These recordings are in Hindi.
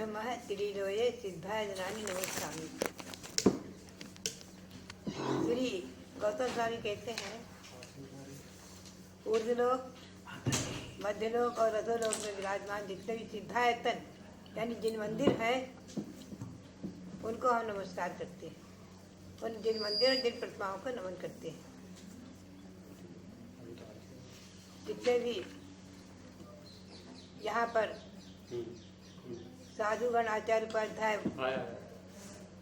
नमः त्रिलोये सिद्धाय जनानि नमस्कामी। श्री गौतम स्वामी कहते हैं ऊर्ध्वलोक, मध्यलोक और अधोलोक में विराजमान जितने भी सिद्धायतन यानी जिन मंदिर हैं उनको हम नमस्कार करते हैं। उन जिन मंदिर और जिन प्रतिमाओं को नमन करते हैं। जितने भी यहाँ पर साधुगण आचार्य उपाध्याय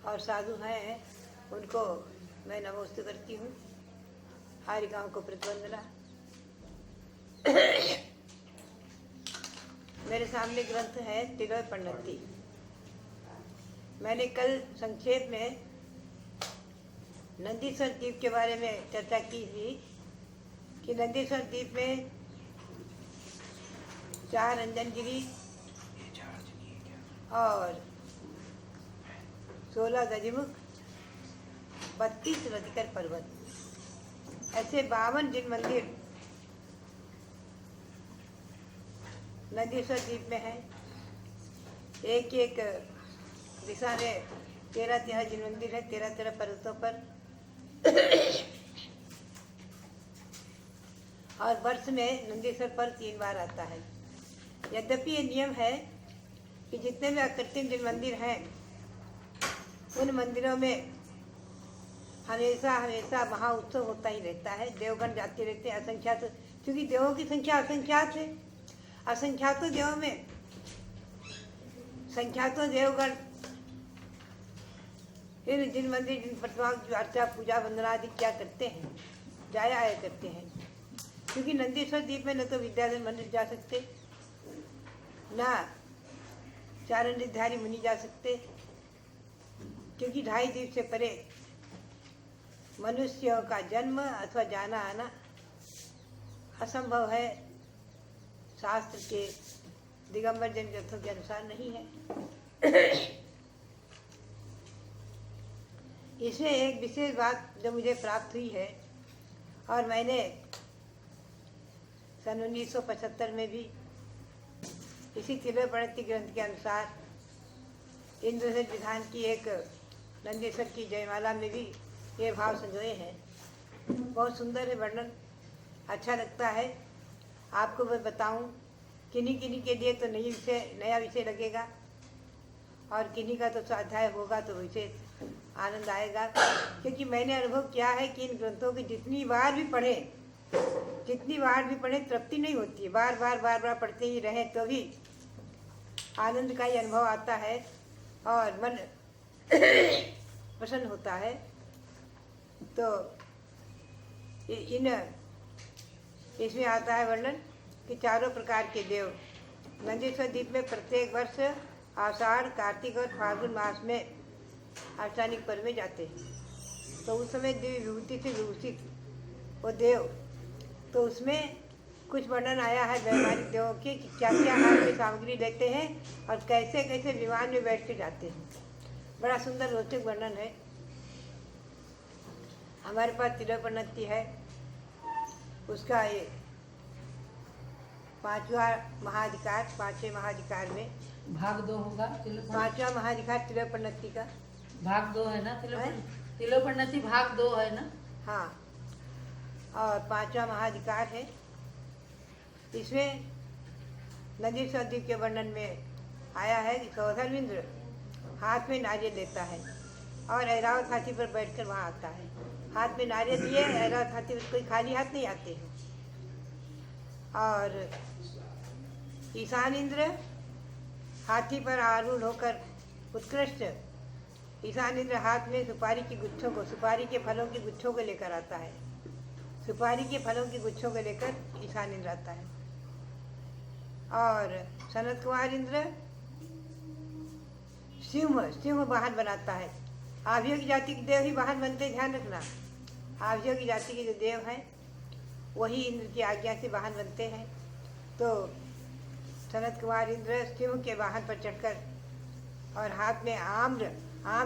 और साधु हैं उनको मैं नमोस्तु करती हूँ। हारिकाओं को प्रतिवंदना। मेरे सामने ग्रंथ है तिलोय प्रणति। मैंने कल संक्षेप में नंदीश्वर द्वीप के बारे में चर्चा की थी कि नंदीश्वर द्वीप में 4 अंजनगिरी और 16 गजमुख, 32 रतिकर पर्वत, ऐसे 52 जिन मंदिर नंदीश्वर द्वीप में है। एक एक दिशा में 13 जिन मंदिर है, 13 पर्वतों पर। और वर्ष में नंदीश्वर पर 3 बार आता है। यद्यपि ये नियम है कि जितने भी अकृत्रिम जिन मंदिर हैं उन मंदिरों में हमेशा महा उत्सव होता ही रहता है। देवगण जाते रहते हैं असंख्यात, क्योंकि देवों की संख्या असंख्यात है। असंख्यातों देवों में संख्यातों देवगण फिर जिन मंदिर जिन प्रतिमाओं की अर्चा पूजा वंदना आदि क्या करते हैं, जाया आया करते हैं। क्योंकि नंदीश्वर द्वीप में न तो विद्याधर मंदिर जा सकते, ना चारणधारी मुनि जा सकते, क्योंकि 2.5 द्वीप से परे मनुष्यों का जन्म अथवा जाना आना असंभव है। शास्त्र के दिगंबर जैन ग्रंथों के अनुसार नहीं है। इसमें एक विशेष बात जो मुझे प्राप्त हुई है और मैंने सन 1975 में भी इसी तिलोय प्रणति ग्रंथ के अनुसार इंद्रसेन विधान की एक नंदीश्वर की जयमाला में भी ये भाव संजोए हैं। बहुत सुंदर है वर्णन, अच्छा लगता है। आपको मैं बताऊं, किन्हीं के लिए तो नया विषय लगेगा और किन्हीं का तो स्वाध्याय होगा तो विशेष आनंद आएगा। क्योंकि मैंने अनुभव किया है कि इन ग्रंथों की जितनी बार भी पढ़ें तृप्ति नहीं होती है। बार बार पढ़ते ही रहें तो भी आनंद का ही अनुभव आता है और मन प्रसन्न होता है। तो इसमें आता है वर्णन कि 4 प्रकार के देव नंदीश्वर द्वीप में प्रत्येक वर्ष आषाढ़, कार्तिक और फाल्गुन मास में आष्टानिक पर्व में जाते हैं। तो उस समय दिव्य विभूति से विभूषित वो देव, तो उसमें कुछ वर्णन आया है वैमानिक देवों के कि क्या क्या हाथ में सामग्री लेते हैं और कैसे कैसे विमान में बैठ के जाते हैं। बड़ा सुंदर रोचक वर्णन है। हमारे पास तिलोय प्रणति है, उसका ये 5वां महाधिकार, 5वें महाधिकार में भाग 2 होगा। 5वां महाधिकार तिलोय प्रणति का भाग 2 है ना। तिलोय प्रणति भाग 2 है ना। हाँ, और 5वां महाधिकार है। इसमें नंदीश्वर द्वीप के वर्णन में आया है कि सौधर्मेंद्र हाथ में नारियल लेता है और ऐरावत हाथी पर बैठकर वहाँ आता है। हाथ में नारियल लिए ऐरावत हाथी पर, कोई खाली हाथ नहीं आते हैं। और ईशान इंद्र हाथी पर आरूढ़ होकर उत्कृष्ट ईशान इंद्र हाथ में सुपारी के फलों की गुच्छों को लेकर आता है। सुपारी के फलों की गुच्छों को लेकर ईशान इंद्र आता है। और सनत कुमार इंद्र सिंह वाहन बनाता है। आवियों की जाति के देव ही वाहन बनते हैं, ध्यान रखना। आवियों की जाति के जो देव हैं वही इंद्र की आज्ञा से वाहन बनते हैं। तो सनत कुमार इंद्र सिंह के वाहन पर चढ़कर और हाथ में आम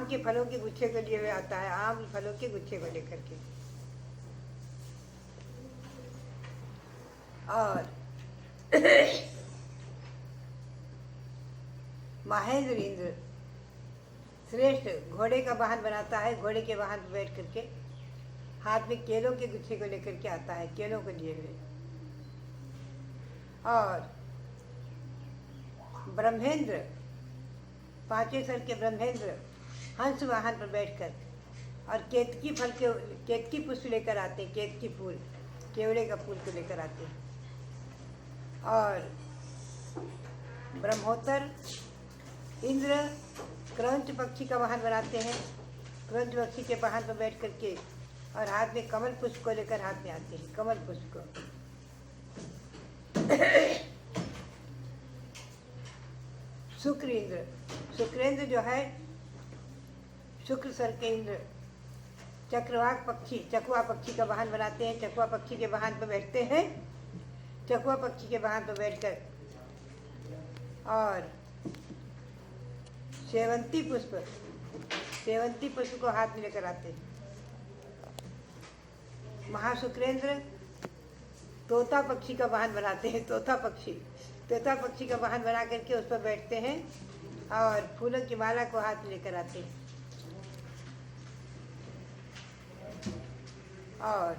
के फलों के गुच्छे को लिए हुए आता है। आम फलों के गुच्छे को लेकर के। और महेंद्र इंद्र श्रेष्ठ घोड़े का वाहन बनाता है। घोड़े के वाहन पर बैठ करके हाथ में केलों के गुच्छे को लेकर के आता है, केलों को लिए हुए। और ब्रह्मेंद्र, पांचवें सर के ब्रह्मेंद्र हंस वाहन पर बैठकर और केतकी पुष्प लेकर आते हैं, केतकी फूल, केवड़े का फूल को लेकर आते हैं। और ब्रह्मोत्तर इंद्र क्रंच पक्षी का वाहन बनाते हैं। क्रंच पक्षी के वाहन पर बैठ करके और हाथ में कमल पुष्प को लेकर हाथ में आते हैं, कमल पुष्प को। शुक्र इंद्र, शुक्रेंद्र जो है शुक्र सर के इंद्र चक्रवाक पक्षी, चकवा पक्षी का वाहन बनाते हैं। चकवा पक्षी के वाहन पर बैठते हैं, चकवा पक्षी के वाहन पर बैठकर और सेवंती पुष्प को हाथ में लेकर आते हैं। महाशुक्रेंद्र तोता पक्षी का वाहन बनाते हैं। तोता पक्षी का वाहन बना करके उस पर बैठते हैं और फूलों की माला को हाथ में लेकर आते हैं। और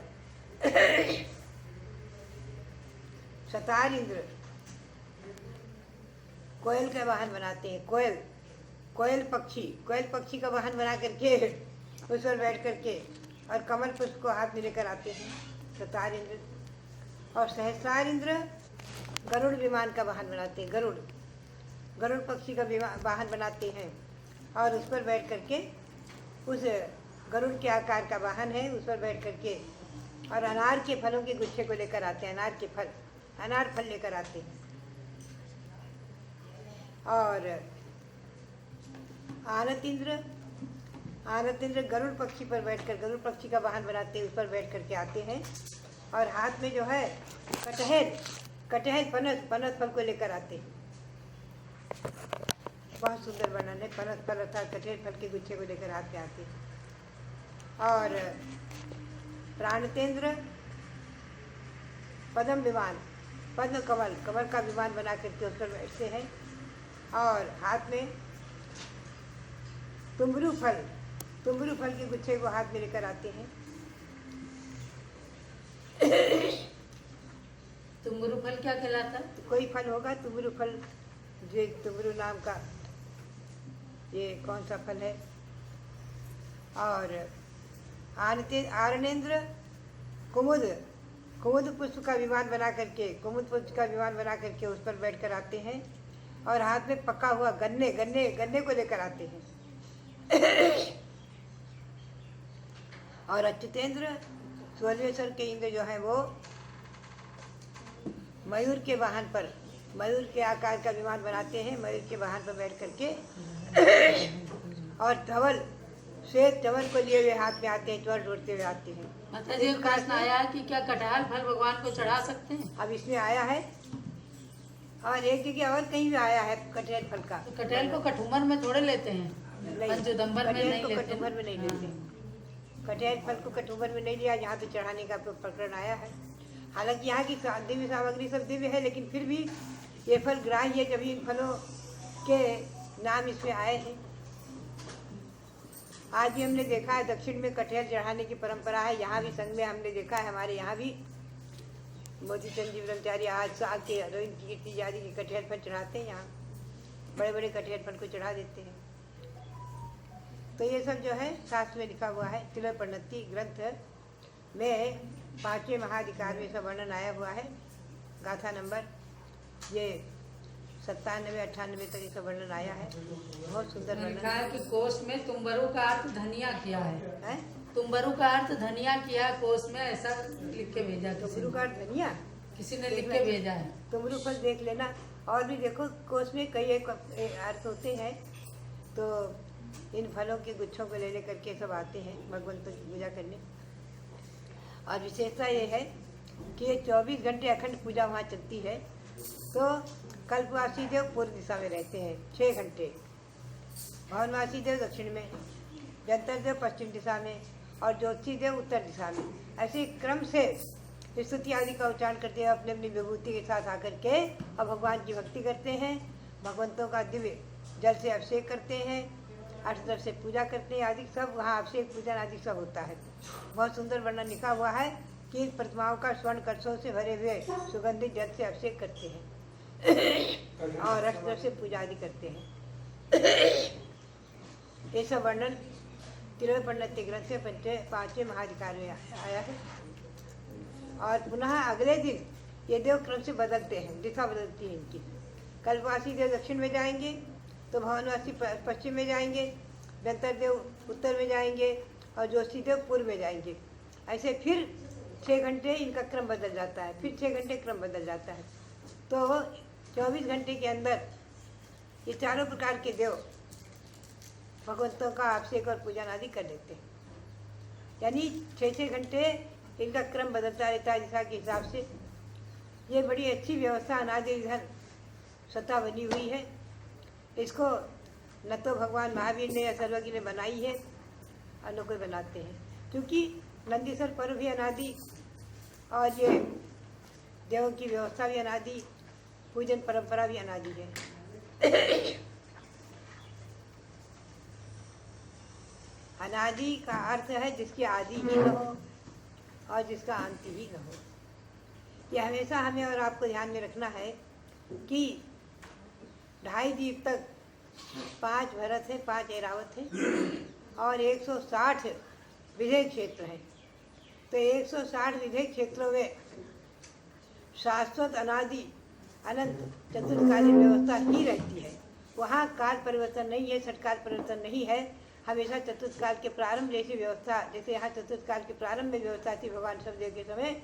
शतार इंद्र कोयल का वाहन बनाते हैं। कोयल पक्षी का वाहन बना करके उस पर बैठ करके और कमल पुष्प को हाथ में लेकर आते हैं, शतार इंद्र। और सहस्रार इंद्र गरुड़ विमान का वाहन बनाते हैं। गरुड़ पक्षी का वाहन बनाते हैं और उस पर बैठ करके, उस गरुड़ के आकार का वाहन है, उस पर बैठ करके और अनार के फलों के गुच्छे को लेकर आते हैं। अनार फल लेकर आते हैं। और आनत इंद्र गरुड़ पक्षी पर बैठकर, गरुड़ पक्षी का वाहन बनाते हैं, उस पर बैठ करके आते हैं और हाथ में जो है कटहल पनस फल को लेकर आते हैं। बहुत सुंदर वर्णन है। पनस फल अर्थात कटहल फल के गुच्छे को लेकर हाथ में आते हैं। और प्राणतेंद्र पद्म विमान, पद्म कमल का विमान बना करके उस पर बैठते हैं और हाथ में तुम्बरू फल के गुच्छे को हाथ में लेकर आते हैं। तुम्बरू फल क्या कहलाता? कोई फल होगा तुम्बरू फल, जो तुम्बरू नाम का ये कौन सा फल है। और आरणेंद्र कुमुद पुष्प का विमान बना करके उस पर बैठकर आते हैं और हाथ में पका हुआ गन्ने को लेकर आते हैं। और अच्युतेंद्र 16वें सर के इंद्र जो है वो मयूर के आकार का विमान बनाते हैं। मयूर के वाहन पर बैठ करके और श्वेत धवल को लिए हुए हाथ में आते हैं, ज्वर ढूंढते हुए आते हैं। माता जी, प्रश्न आया है कि क्या कटहल फल भगवान को चढ़ा सकते हैं? अब इसमें आया है और एक जगह और कहीं भी आया है कटहल फल का। तो कटहल को कठुमर में थोड़े लेते हैं, पंचोदंबर में नहीं लेते। कटुमर में नहीं लेते। कटहल फल को कटुमर में नहीं लिया, यहाँ पे चढ़ाने का प्रकरण आया है। हालांकि यहाँ की दिव्य सामग्री सब दिव्य है, लेकिन फिर भी ये फल ग्राह्य है, जब इन फलों के नाम इसमें आए हैं। आज भी हमने देखा है दक्षिण में कटहल चढ़ाने की परंपरा है। यहाँ भी संघ में हमने देखा है, हमारे यहाँ भी मोती चंद जी ब्रह्मचारी आज साल के रोहित कीर्ति आदि के कटहल फल चढ़ाते हैं। यहाँ बड़े बड़े कटहल फल को चढ़ा देते हैं। तो ये सब जो है शास्त्र में लिखा हुआ है। तिलोपन्नति ग्रंथ में 5वें महाधिकार में सब वर्णन आया हुआ है। गाथा नंबर ये 97-98 तक इसका वर्णन आया है। बहुत सुंदर वर्णन है कि कोश में तुम्बरू का अर्थ धनिया किया है। तुम्बरू का अर्थ धनिया किया कोश में, ऐसा लिख के भेजा। तुम्बरू का अर्थ धनिया किसी ने लिख के भेजा है। तुम्बरू फल देख लेना। और भी देखो कोश में कई एक अर्थ होते हैं। तो इन फलों के गुच्छों को ले करके सब आते हैं भगवंतों की पूजा करने। और विशेषता ये है कि ये 24 घंटे अखंड पूजा वहाँ चलती है। तो कल्पवासी देव पूर्व दिशा में रहते हैं 6 घंटे, भवनवासी देव दक्षिण में, जंतर देव पश्चिम दिशा में और ज्योतिषी देव उत्तर दिशा में। ऐसे क्रम से स्तुति आदि का उच्चारण करते हैं, अपनी अपनी विभूति के साथ आकर के और भगवान की भक्ति करते हैं। भगवंतों का दिव्य जल से अभिषेक करते हैं, अष्टदल से पूजा करते हैं आदि सब वहाँ अभिषेक पूजन आदि सब होता है। बहुत सुंदर वर्णन लिखा हुआ है कि प्रतिमाओं का स्वर्ण कलशों से भरे हुए सुगंधित जल से अभिषेक करते हैं और अष्टदल से पूजा आदि करते हैं। ये सब वर्णन तिरुपन्नति ग्रंथ से 5वें महाधिकार में आया है। और पुनः अगले दिन ये देव क्रम से बदलते हैं, दिशा बदलती है इनकी। कल्पवासी देव दक्षिण में जाएंगे तो भवनवासी पश्चिम में जाएंगे, व्यंतर देव उत्तर में जाएंगे और जोशी देव पूर्व में जाएंगे। ऐसे फिर 6 घंटे इनका क्रम बदल जाता है, फिर 6 घंटे क्रम बदल जाता है। तो 24 घंटे के अंदर ये चारों प्रकार के देव भगवंतों का अभिषेक और पूजन आदि कर लेते हैं। यानी 6-6 घंटे इनका क्रम बदलता रहता है दिशा के हिसाब से। ये बड़ी अच्छी व्यवस्था अनादि इधर सत्ता बनी हुई है। इसको न तो भगवान महावीर ने या सर्वज्ञ ने बनाई है और न कोई बनाते हैं, क्योंकि नंदीश्वर पर्व भी अनादि और ये देवों की व्यवस्था भी अनादि, पूजन परंपरा भी अनादि है। अनादि का अर्थ है जिसकी आदि ही न हो और जिसका अंत ही न हो। ये हमेशा हमें और आपको ध्यान में रखना है कि 2.5 द्वीप तक 5 भरत है, 5 ऐरावत है और 160 विधेय क्षेत्र हैं। तो 160 विधेय क्षेत्रों में शाश्वत अनादि अनंत चतुर्कालीन व्यवस्था ही रहती है। वहाँ काल परिवर्तन नहीं है, षटकाल परिवर्तन नहीं है। हमेशा चतुर्थकाल के प्रारंभ जैसी व्यवस्था, जैसे यहाँ चतुर्थकाल के प्रारंभ में व्यवस्था थी भगवान शब्देव के समय,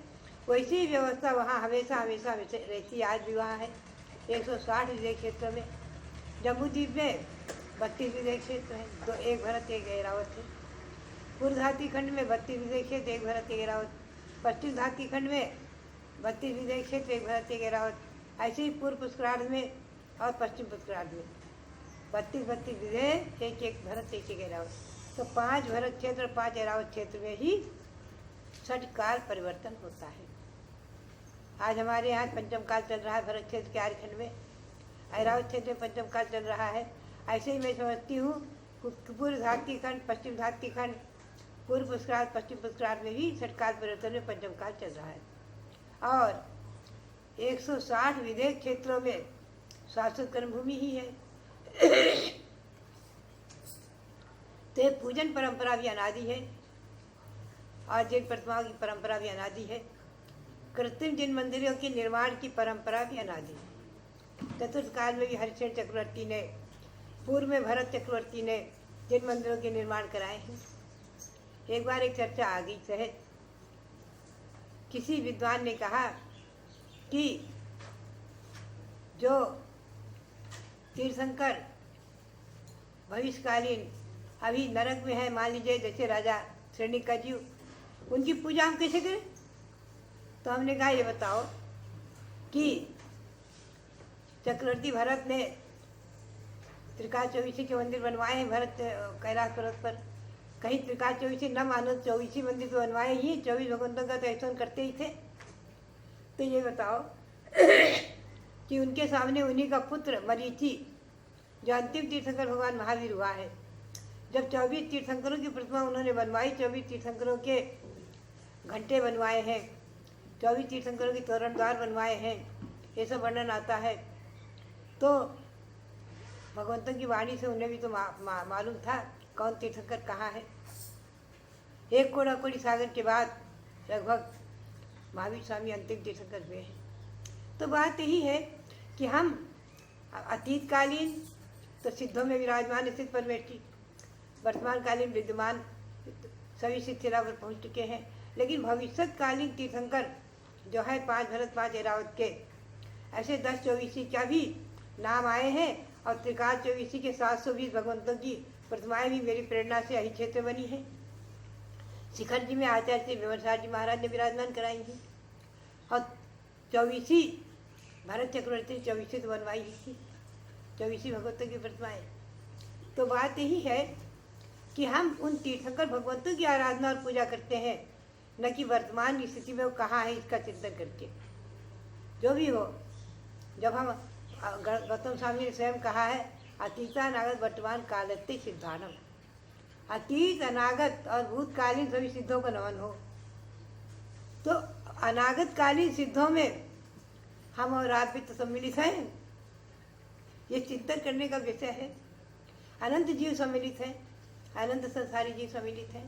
वैसी ही व्यवस्था वहाँ हमेशा हमेशा रहती है। आज भी वहाँ है 160 विधेय क्षेत्र में। जम्बूद्वीप में 32 विधेय क्षेत्र हैं, तो 1 भरत 1 ऐरावत है। पूर्व धाती खंड में 32 विधेय क्षेत्र, 1 भरत 1 ऐरावत। पश्चिम धाती खंड में 32 विधेय क्षेत्र, 1 भरत 1 ऐरावत। ऐसे ही पूर्व पुष्करार्ध में और पश्चिम पुष्करार्ध में 32 विधेय, 1 भरत 1 ऐरावत। तो 5 भरत क्षेत्र और 5 ऐरावत क्षेत्र में ही षटकाल परिवर्तन होता है। आज हमारे यहाँ पंचम काल चल रहा है भरत क्षेत्र के आर्यखंड में, ऐरावत क्षेत्र में पंचम काल चल रहा है। ऐसे ही मैं समझती हूँ पूर्व धाती खंड, पश्चिम धाती खंड, पूर्व पुष्करार्ध, पश्चिम पुष्करार्ध में भी षटकाल परिवर्तन में पंचम काल चल रहा है। और 160 विधेय क्षेत्रों में शाश्वत कर्मभूमि ही है। तो पूजन परंपरा भी अनादि है और जिन प्रतिमाओं की परंपरा भी अनादि है। कृत्रिम जिन मंदिरों के निर्माण की परंपरा भी अनादि है। चतुर्थ काल में भी हरिश्चंद्र चक्रवर्ती ने, पूर्व में भरत चक्रवर्ती ने जिन मंदिरों के निर्माण कराए हैं। एक बार एक चर्चा आ गई सहज, किसी विद्वान ने कहा कि जो तीर्थंकर भविष्यकालीन अभी नरक में है, मान लीजिए जैसे राजा श्रेणिकाजीव, उनकी पूजा हम कैसे करें? तो हमने कहा ये बताओ कि चक्रवर्ती भरत ने त्रिकाल चौबीसी के मंदिर बनवाए हैं भरत कैलाश पर्वत पर। कहीं त्रिकाल चौबीसी न मानो 24 मंदिर तो बनवाए ही, 24 भगवंतों का तो ऐसा करते ही थे। तो ये बताओ कि उनके सामने उन्हीं का पुत्र मरीचि, जो अंतिम तीर्थंकर भगवान महावीर हुआ है, जब 24 तीर्थंकरों की प्रतिमा उन्होंने बनवाई, 24 तीर्थंकरों के घंटे बनवाए हैं, 24 तीर्थंकरों के तोरण द्वार बनवाए हैं, ये सब वर्णन आता है। तो भगवंतों की वाणी से उन्हें भी तो मालूम था कौन तीर्थंकर कहाँ है। एक कोड़ा कोड़ी सागर के बाद लगभग महावीर स्वामी अंतिम तीर्थंकर हुए हैं। तो बात यही है कि हम अतीतकालीन तो सिद्धों में विराजमान स्थित परमेष्टि, वर्तमान कालीन विद्यमान सभी शिथिरा पर पहुँच चुके हैं। लेकिन भविष्यकालीन तीर्थंकर जो है 5 भरत 5 ऐरावत के, ऐसे 10 चौबीसी का भी नाम आए हैं। और त्रिकाल चौबीसी के 720 भगवंतों की प्रतिमाएं भी मेरी प्रेरणा से यही क्षेत्र बनी है। शिखर जी में आचार्य श्री विमर्शार जी महाराज ने विराजमान कराई हैं और 24 भरत चक्रवर्ती 24 तो बनवाई ही थी, 24 भगवंतों की प्रतिमाएं। तो बात यही है कि हम उन तीर्थंकर भगवंतों की आराधना और पूजा करते हैं, न कि वर्तमान स्थिति में वो कहाँ है इसका चिंतन करके। जो भी हो, जब हम गौतम स्वामी ने स्वयं कहा है अतीता अनागत वर्तमान कालत्ते सिद्धानम। अतीत अनागत और भूतकालीन सभी सिद्धों का नमन हो। तो अनागत कालीन सिद्धों में हम और आप भी तो सम्मिलित हैं। ये चिंतन करने का विषय है। अनंत जीव सम्मिलित है, अनंत संसारी जीव सम्मिलित है।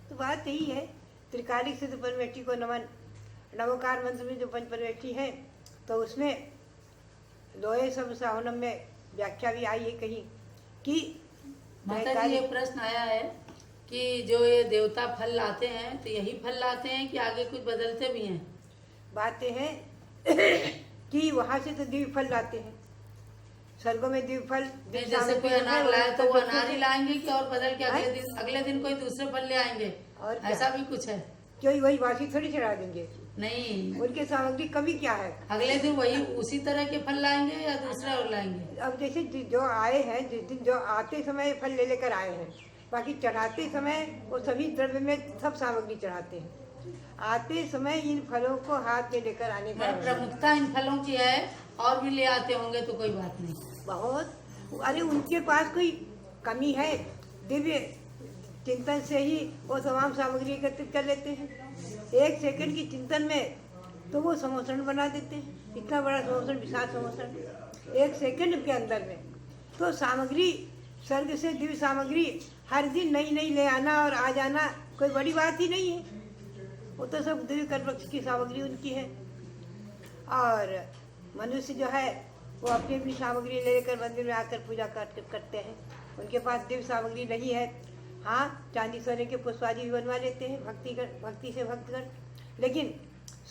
तो बात यही है, त्रिकालिक सिद्ध परमेष्ठी को नमन। नवोकार मंत्र में जो पंच परमेष्ठी है तो उसमें लोहे सब सावनम में व्याख्या भी आई है कहीं कि माता जी, ये प्रश्न आया है कि जो ये देवता फल लाते हैं तो यही फल लाते हैं कि आगे कुछ बदलते भी हैं? बातें हैं कि वहाँ से तो दिव्य फल लाते हैं, स्वर्गों में दिव्य फल। जैसे कोई अनार लाए तो वो अनार ही लाएंगे कि और बदल के अगले दिन कोई दूसरे फल ले आएंगे? और ऐसा भी कुछ है? क्यों वही वासी थोड़ी चढ़ा देंगे? नहीं, उनके सामग्री कमी क्या है? अगले दिन वही उसी तरह के फल लाएंगे या दूसरा और लाएंगे? अब जैसे जो आए हैं, जिस दिन जो आते समय फल ले लेकर आए हैं, बाकी चढ़ाते समय वो सभी द्रव्य में सब सामग्री चढ़ाते हैं। आते समय इन फलों को हाथ में लेकर आने का प्रमुखता इन फलों की है, और भी ले आते होंगे तो कोई बात नहीं। बहुत, अरे उनके पास कोई कमी है? दिव्य चिंतन से ही वो तमाम सामग्री एकत्रित कर लेते हैं। एक सेकंड की चिंतन में तो वो समोसन बना देते हैं, इतना बड़ा समोसन, विशाल समोसन एक सेकंड के अंदर में। तो सामग्री, स्वर्ग से दिव्य सामग्री हर दिन नई नई ले आना और आ जाना कोई बड़ी बात ही नहीं है। वो तो सब दिव्य कल्पवृक्ष की सामग्री उनकी है। और मनुष्य जो है वो अपनी अपनी सामग्री ले लेकर मंदिर में आकर पूजा करते हैं। उनके पास दिव्य सामग्री नहीं है। हाँ, चांदी सोने के पुष्प आदि भी बनवा लेते हैं भक्ति से भक्तगण, लेकिन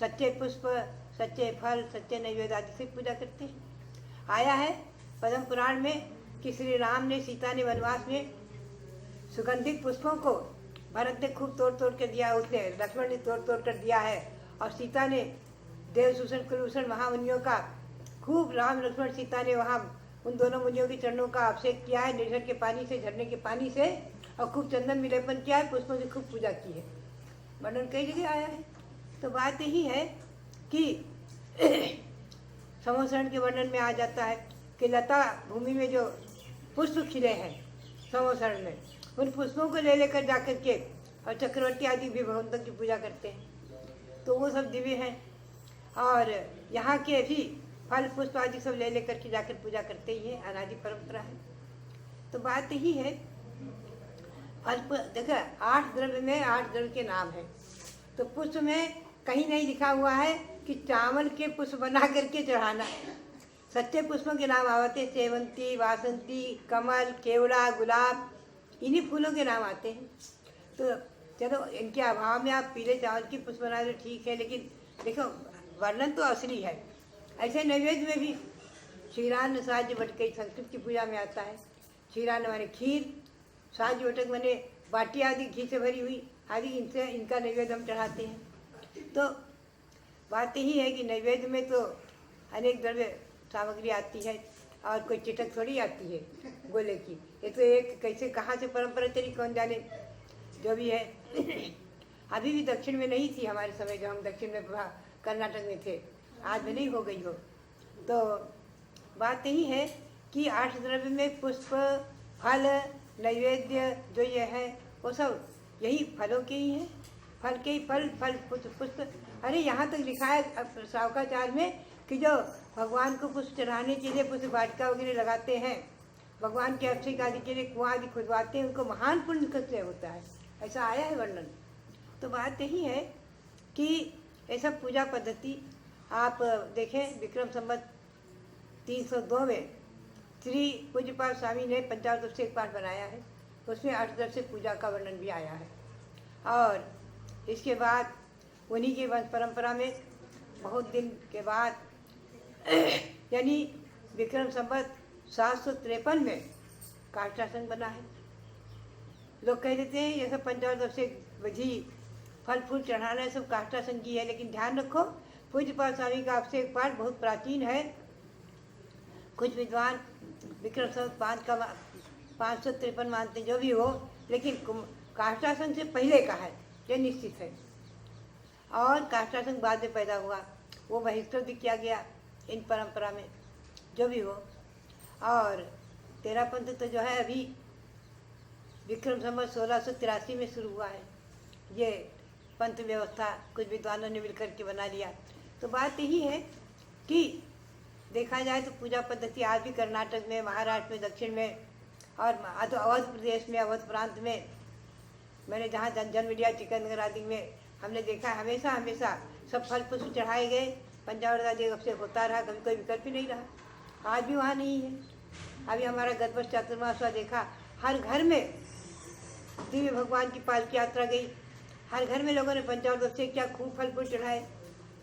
सच्चे पुष्प, सच्चे फल, सच्चे नैवेद्य आदि से पूजा करते हैं। आया है पद्म पुराण में कि श्री राम ने, सीता ने वनवास में सुगंधित पुष्पों को भरत ने खूब तोड़ तोड़ कर दिया, उसने लक्ष्मण ने तोड़ तोड़ कर दिया है। और सीता ने देवसूषण कुलभूषण महामुनियों का खूब, राम लक्ष्मण सीता ने वहाँ उन दोनों मुनियों के चरणों का अभिषेक किया है, निर्जर के पानी से, झरने के पानी से, और खूब चंदन विलेपन किया है, पुष्पों से खूब पूजा की है। वर्णन कई जगह आया है। तो बात यही है कि समोसरण के वर्णन में आ जाता है कि लता भूमि में जो पुष्प खिले हैं समोसरण में, उन पुष्पों को ले लेकर जाकर के और चक्रवर्ती आदि भी भगवंतों की पूजा करते हैं। तो वो सब दिव्य हैं। और यहाँ के भी फल पुष्प आदि सब ले लेकर के जाकर पूजा करते ही हैं, अनादि परंपरा है। तो बात यही है, फल देखो 8 द्रव्य में 8 द्रव्य के नाम है। तो पुष्प में कहीं नहीं लिखा हुआ है कि चावल के पुष्प बना करके चढ़ाना। सच्चे पुष्पों के नाम आते, सेवंती, वासंती, कमल, केवड़ा, गुलाब, इन्हीं फूलों के नाम आते हैं। तो चलो इनके अभाव में आप पीले चावल की पुष्प बना दो, ठीक है, लेकिन देखो वर्णन तो असली है। ऐसे नैवेद्य में भी क्षीरान्न साज्य बटक संस्कृत की पूजा में आता है। क्षीरान्न माने खीर, साज्य बटक माने बाटी आदि घी से भरी हुई आदि, इनसे इनका नैवेद्य हम चढ़ाते हैं। तो बात यही है कि नैवेद्य में तो अनेक द्रव्य सामग्री आती है और कोई चिटक थोड़ी आती है गोले की। ये तो एक कैसे कहाँ से परंपरा चली कौन जाने, जो भी है। अभी भी दक्षिण में नहीं थी हमारे समय, जो हम दक्षिण में कर्नाटक में थे, आज में नहीं हो गई हो। तो बात यही है कि 8 द्रव्य में पुष्प, फल, नैवेद्य जो ये है वो सब यही फलों के ही हैं। फल के ही फल, फल पुष्प। अरे यहाँ तक लिखा है श्रावकाचार में कि जो भगवान को पुष्प चढ़ाने के लिए पुष्प वाटिका वगैरह लगाते हैं, भगवान के अभिषेक आदि के लिए कुआं आदि खुदवाते हैं, उनको महान पुण्य कैसे होता है, ऐसा आया है वर्णन। तो बात यही है कि ऐसा पूजा पद्धति आप देखें, विक्रम संवत 302 में श्री पूज्यपाल स्वामी ने पंचावत से एक पाठ बनाया है, उसमें 8 द्रव्य से पूजा का वर्णन भी आया है। और इसके बाद उन्हीं के वंश परंपरा में बहुत दिन के बाद यानी विक्रम संवत 753 में काष्ठासन बना है। लोग कह देते हैं ये सब पंचावत से विधि फल फूल चढ़ाना है सब काष्ठासन की है, लेकिन ध्यान रखो पूज्यपाल स्वामी का आपसे एक पाठ बहुत प्राचीन है। कुछ विद्वान विक्रम संवत 553 मानते, जो भी हो, लेकिन काष्ठासन से पहले का है, ये निश्चित है। और काष्ठासन बाद में पैदा हुआ, वो बहिष्कृत भी किया गया इन परंपरा में, जो भी हो। और तेरा पंथ तो जो है अभी विक्रम संवत 1683 में शुरू हुआ है। ये पंथ व्यवस्था कुछ विद्वानों ने मिलकर के बना लिया। तो बात यही है कि देखा जाए तो पूजा पद्धति आज भी कर्नाटक में, महाराष्ट्र में, दक्षिण में और अवध प्रदेश में, अवध प्रांत में, मैंने जहाँ जन्म लिया चिकनगर आदि में, हमने देखा हमेशा हमेशा सब फल पुष्प चढ़ाए गए, पंचामृत आदि अब से होता रहा, कभी कोई विकल्प ही नहीं रहा। आज भी वहाँ नहीं है। अभी हमारा गत वर्ष चातुर्मास हुआ, देखा हर घर में दिव्य भगवान की पालकी यात्रा गई, हर घर में लोगों ने पंचामृत से क्या खूब फल फूल चढ़ाए,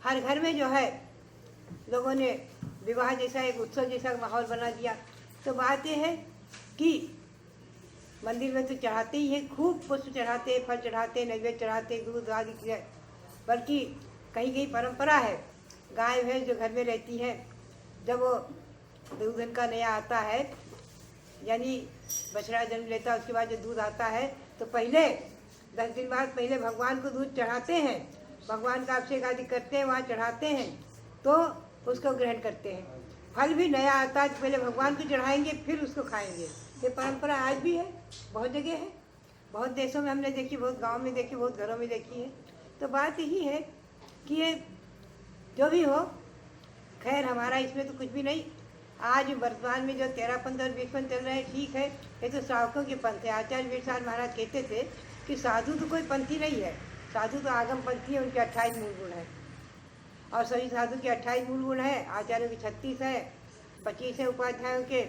हर घर में जो है लोगों ने विवाह जैसा एक उत्सव जैसा माहौल बना दिया। तो बात यह है कि मंदिर में तो चढ़ाते ही है, खूब पुष्प चढ़ाते, फल चढ़ाते, नैवेद्य चढ़ाते, दूध आदि, बल्कि कहीं कहीं परंपरा है, गाय भैंस जो घर में रहती है, जब वो दूधन का नया आता है, यानी बछड़ा जन्म लेता है, उसके बाद जो दूध आता है तो पहले 10 दिन बाद पहले भगवान को दूध चढ़ाते हैं, भगवान का अभिषेक आदि करते हैं, वहाँ चढ़ाते हैं, तो उसको ग्रहण करते हैं। फल भी नया आता है तो पहले भगवान को चढ़ाएंगे, फिर उसको खाएंगे। ये परंपरा आज भी है, बहुत जगह है, बहुत देशों में हमने देखी, बहुत गांव में देखी, बहुत घरों में देखी है। तो बात यही है कि ये जो भी हो, खैर हमारा इसमें तो कुछ भी नहीं। आज वर्तमान में जो 13 पंथ और 20 पंथ चल रहे हैं, ठीक है, ये तो श्रावकों के पंथ है। आचार्य वीरसार महाराज कहते थे कि साधु तो कोई पंथी नहीं है, साधु तो आगम पंथी है, उनके 28 मूल गुण है, और सभी साधु के 28 मूल गुण है, आचार्यों के 36 है, 25 है उपाध्यायों के,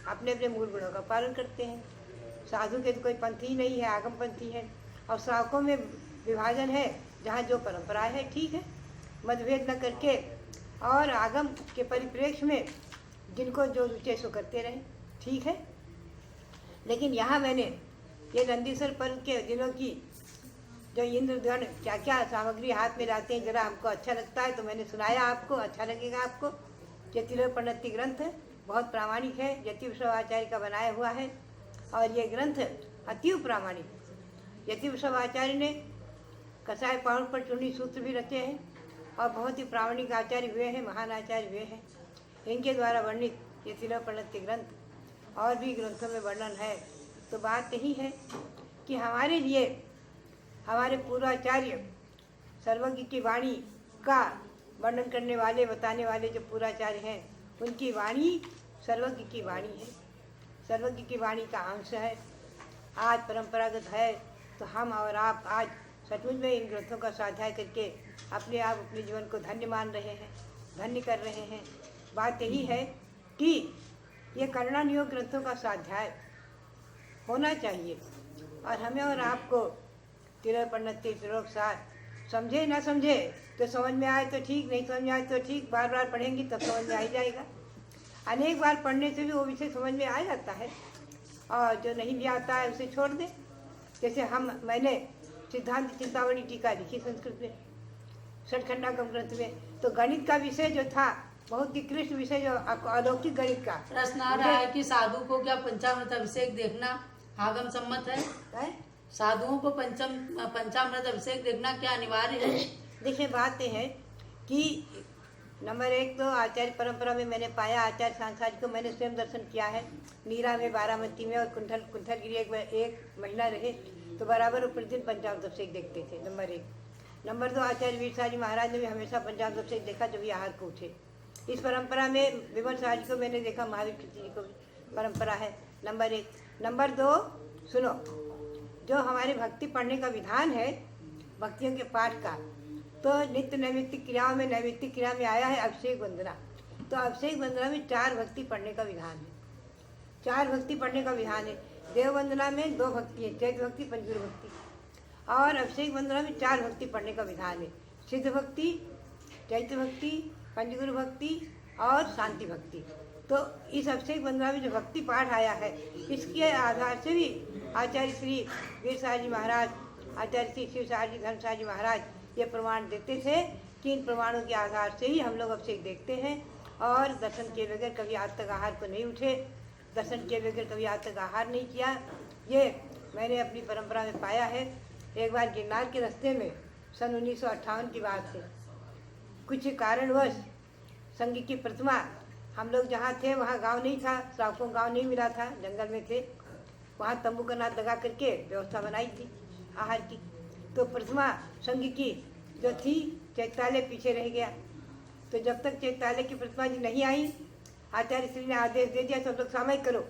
अपने अपने मूल गुणों का पालन करते हैं। साधु के तो कोई पंथी ही नहीं है, आगम पंथी है। और श्रावकों में विभाजन है, जहाँ जो परंपरा है, ठीक है, मतभेद न करके और आगम के परिप्रेक्ष्य में जिनको जो रुचे सो करते रहे, ठीक है। लेकिन यहाँ मैंने ये नंदीश्वर पर्व के दिनों की जो इंद्रगण क्या क्या सामग्री हाथ में लाते हैं, जरा हमको अच्छा लगता है तो मैंने सुनाया आपको, अच्छा लगेगा आपको। ये तिलोपनति ग्रंथ है, बहुत प्रामाणिक है, यतिवृषभ आचार्य का बनाया हुआ है, और ये ग्रंथ अतीव प्रामाणिक। यतिवृषभ आचार्य ने कसाय पाउन पर चूर्णी सूत्र भी रचे हैं, और बहुत ही प्रामाणिक आचार्य हुए हैं, महान आचार्य हुए हैं। इनके द्वारा वर्णित ये तिलोपनति ग्रंथ और भी ग्रंथों में वर्णन है। तो बात यही है कि हमारे लिए हमारे पूर्वाचार्य सर्वज्ञ की वाणी का वर्णन करने वाले, बताने वाले जो पूर्वाचार्य हैं, उनकी वाणी सर्वज्ञ की वाणी है, सर्वज्ञ की वाणी का अंश है। आज परंपरागत है तो हम और आप आज सचमुच में इन ग्रंथों का स्वाध्याय करके अपने आप अपने जीवन को धन्य मान रहे हैं, धन्य कर रहे हैं। बात यही है कि ये करुणानियोग ग्रंथों का स्वाध्याय होना चाहिए, और हमें और आपको तिलोपनति श्लोक सार समझे ना समझे तो समझ में आए तो ठीक, नहीं समझ में आए तो ठीक, बार बार पढ़ेंगी तब समझ में आ ही जाएगा। अनेक बार पढ़ने से भी वो विषय समझ में आ जाता है, और जो नहीं भी आता है उसे छोड़ दें। जैसे मैंने सिद्धांत चिंतामणि टीका लिखी संस्कृत में, षटखंडागम ग्रंथ में, तो गणित का विषय जो था बहुत ही कृष्ण विषय, जो अलौकिक गणित का प्रश्न आ रहा है कि साधु को क्या पंचामृत अभिषेक देखना आगम सम्मत है? साधुओं को पंचामृत अभिषेक देखना क्या अनिवार्य है? देखिए बात यह है कि नंबर 1 तो आचार्य परंपरा में मैंने पाया, आचार्य सांसारिक को मैंने स्वयं दर्शन किया है। नीरा में, बारामती में और कुंठलगिरी एक महीना रहे तो बराबर वो प्रतिदिन पंचामृत अभिषेक देखते थे, नंबर 1। नंबर 2 आचार्य वीरसार जी महाराज ने भी हमेशा पंचामृत अभिषेक देखा जब भी आहार को उठे। इस परंपरा में विमल शाह जी को मैंने देखा, महावीर कृष्ण जी को परंपरा है, नंबर 1। नंबर 2 सुनो, जो हमारे भक्ति पढ़ने का विधान है, भक्तियों के पाठ का, तो नित्य नैमित्तिक क्रियाओं में, नैमित्तिक क्रिया में आया है अभिषेक वंदना। तो अभिषेक वंदना में 4 भक्ति पढ़ने का विधान है, 4 भक्ति पढ़ने का विधान है। देव वंदना में 2 भक्ति है, चैत भक्ति, पंचगुरु भक्ति, और अभिषेक वंदना में 4 भक्ति पढ़ने का विधान है, सिद्ध भक्ति, चैत्य भक्ति, पंचगुरु भक्ति और शांति भक्ति। तो इस अभिषेक वंदना में जो भक्ति पाठ आया है, इसके आधार से भी आचार्य श्री वीरसार जी महाराज, आचार्य श्री शिवसार जी, धर्मसार जी महाराज ये प्रमाण देते थे कि इन प्रमाणों के आधार से ही हम लोग अभिषेक देखते हैं, और दर्शन किए बगैर कभी आज तक आहार को नहीं उठे, दर्शन किए बगैर कभी आज तक आहार नहीं किया। ये मैंने अपनी परंपरा में पाया है। एक बार गिरनार के रास्ते में सन 1958 की बात है, कुछ कारणवश संघ की प्रतिमा हम लोग जहाँ थे वहाँ गांव नहीं था, श्रावकों को गांव नहीं मिला था, जंगल में थे। वहाँ तंबू का नाद लगा करके व्यवस्था बनाई थी आहार की। तो प्रतिमा संघ की जो थी चैत्यालय पीछे रह गया। तो जब तक चैत्यालय की प्रतिमा जी नहीं आई, आचार्य श्री ने आदेश दे दिया सब लोग सामायिक करो,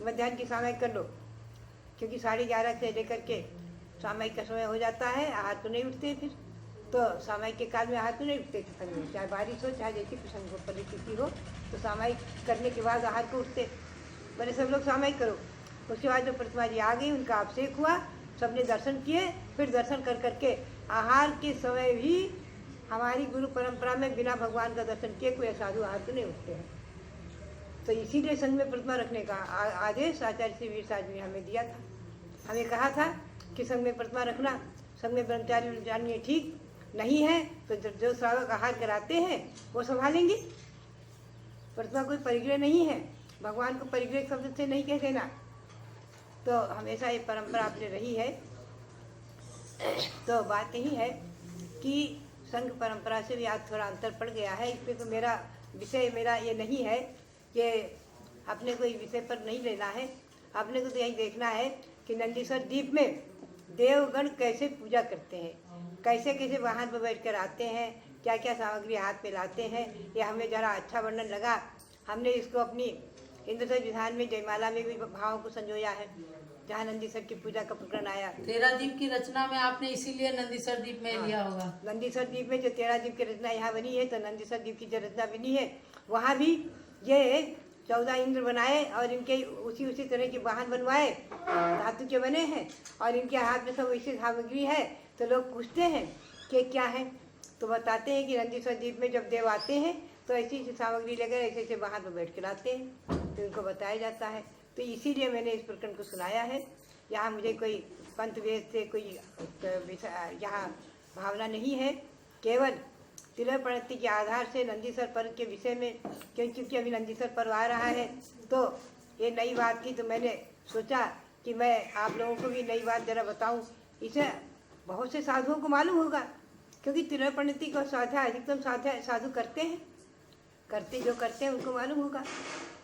मध्याह्न की सामायिक कर लो, क्योंकि 11:30 से लेकर के सामायिक का समय हो जाता है, आहार तो नहीं उठते फिर। तो सामायिक के काल में आहार तो नहीं उठते प्रसंग में, चाहे बारिश हो चाहे जैसी प्रसंग हो, परिस्थिति हो, तो सामायिक करने के बाद आहार को उठते। बोले सब लोग सामायिक करो। उसके बाद जो प्रतिमा जी आ गई, उनका अभिषेक हुआ, सबने दर्शन किए। फिर दर्शन कर करके आहार के समय भी हमारी गुरु परंपरा में बिना भगवान का दर्शन किए कोई साधु आहार तो नहीं उठते हैं। तो इसीलिए संघ में प्रतिमा रखने का आदेश आचार्य श्री वीर साहब ने हमें दिया था। हमें कहा था कि संघ में प्रतिमा रखना, संघ में ब्रह्मचारी जानने ठीक नहीं है तो जो श्रावक आहार कराते हैं वो संभालेंगे। प्रतिमा कोई परिग्रह नहीं है, भगवान को परिग्रह शब्द से नहीं कह देना। तो हमेशा ये परंपरा अपने रही है। तो बात यही है कि संघ परंपरा से भी आज थोड़ा अंतर पड़ गया है। इसमें तो मेरा विषय मेरा ये नहीं है कि अपने को इस विषय पर नहीं लेना है। अपने को तो यही देखना है कि नंदीश्वर द्वीप में देवगण कैसे पूजा करते हैं, कैसे कैसे वाहन पर बैठ कर आते हैं, क्या क्या सामग्री हाथ में लाते हैं। ये हमें ज़रा अच्छा वर्णन लगा। हमने इसको अपनी इंद्र विधान में जयमाला में भी भावों को संजोया है, जहाँ नंदीश्वर की पूजा का प्रकरण आया। 13 द्वीप की रचना में आपने इसीलिए नंदीश्वर द्वीप में लिया होगा। नंदीश्वर द्वीप में जो 13 द्वीप की रचना यहाँ बनी है, तो नंदीश्वर द्वीप की जो रचना बनी है वहाँ भी ये 14 इंद्र बनाए और इनके उसी तरह के वाहन बनवाए, धातु के बने हैं, और इनके हाथ में सब ऐसी सामग्री है। तो लोग पूछते हैं कि क्या है, तो बताते हैं कि नंदीश्वर द्वीप में जब देव आते हैं तो ऐसी सामग्री लेकर ऐसे ऐसे वाहन पर बैठ कर आते हैं, तो इनको बताया जाता है। तो इसीलिए मैंने इस प्रकरण को सुनाया है। यहाँ मुझे कोई पंथ वेद से कोई यहाँ भावना नहीं है, केवल तिलक प्रणति के आधार से नंदीश्वर पर्व के विषय में, क्योंकि अभी नंदीश्वर पर्व आ रहा है तो ये नई बात थी। तो मैंने सोचा कि मैं आप लोगों को भी नई बात ज़रा बताऊं। इसे बहुत से साधुओं को मालूम होगा, क्योंकि तिलक प्रणति का स्वाध्याय अधिकतम स्वाध्याय साधु करते हैं, जो करते हैं उनको मालूम होगा,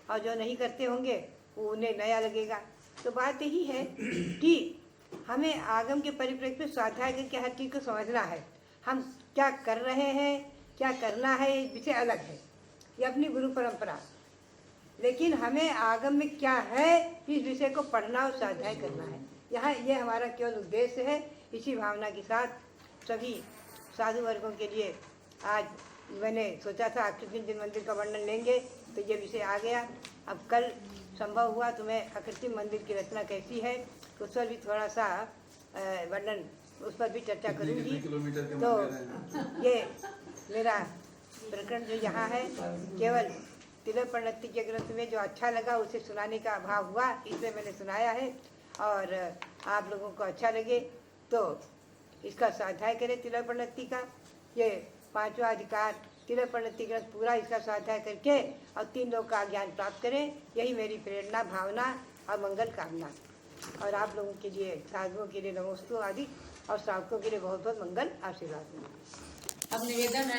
और जो नहीं करते होंगे वो उन्हें नया लगेगा। तो बात यही है कि हमें आगम के परिप्रेक्ष्य में स्वाध्याय करके हर चीज़ को समझना है। हम क्या कर रहे हैं, क्या करना है, ये विषय अलग है, ये अपनी गुरु परंपरा। लेकिन हमें आगम में क्या है इस विषय को पढ़ना और स्वाध्याय करना है। यहाँ ये हमारा केवल उद्देश्य है। इसी भावना के साथ सभी साधु वर्गों के लिए आज मैंने सोचा था आकृति दिन मंदिर का वर्णन लेंगे, तो ये विषय आ गया। अब कल संभव हुआ तो मैं आकृति मंदिर की रचना कैसी है उस पर भी थोड़ा सा वर्णन, उस पर भी चर्चा करूंगी। तो ये मेरा प्रकरण जो यहाँ है केवल तिलक प्रणति के ग्रंथ में जो अच्छा लगा उसे सुनाने का भाव हुआ, इसलिए मैंने सुनाया है। और आप लोगों को अच्छा लगे तो इसका स्वाध्याय करें तिलक प्रणति का। ये 5वां अधिकार तिलक प्रणति ग्रंथ पूरा इसका स्वाध्याय करके और 3 लोग का ज्ञान प्राप्त करें। यही मेरी प्रेरणा, भावना और मंगल कामना। और आप लोगों के लिए, साधुओं के लिए नमोस्तु आदि, और श्रावकों के लिए बहुत बहुत मंगल आशीर्वाद। अब निवेदन है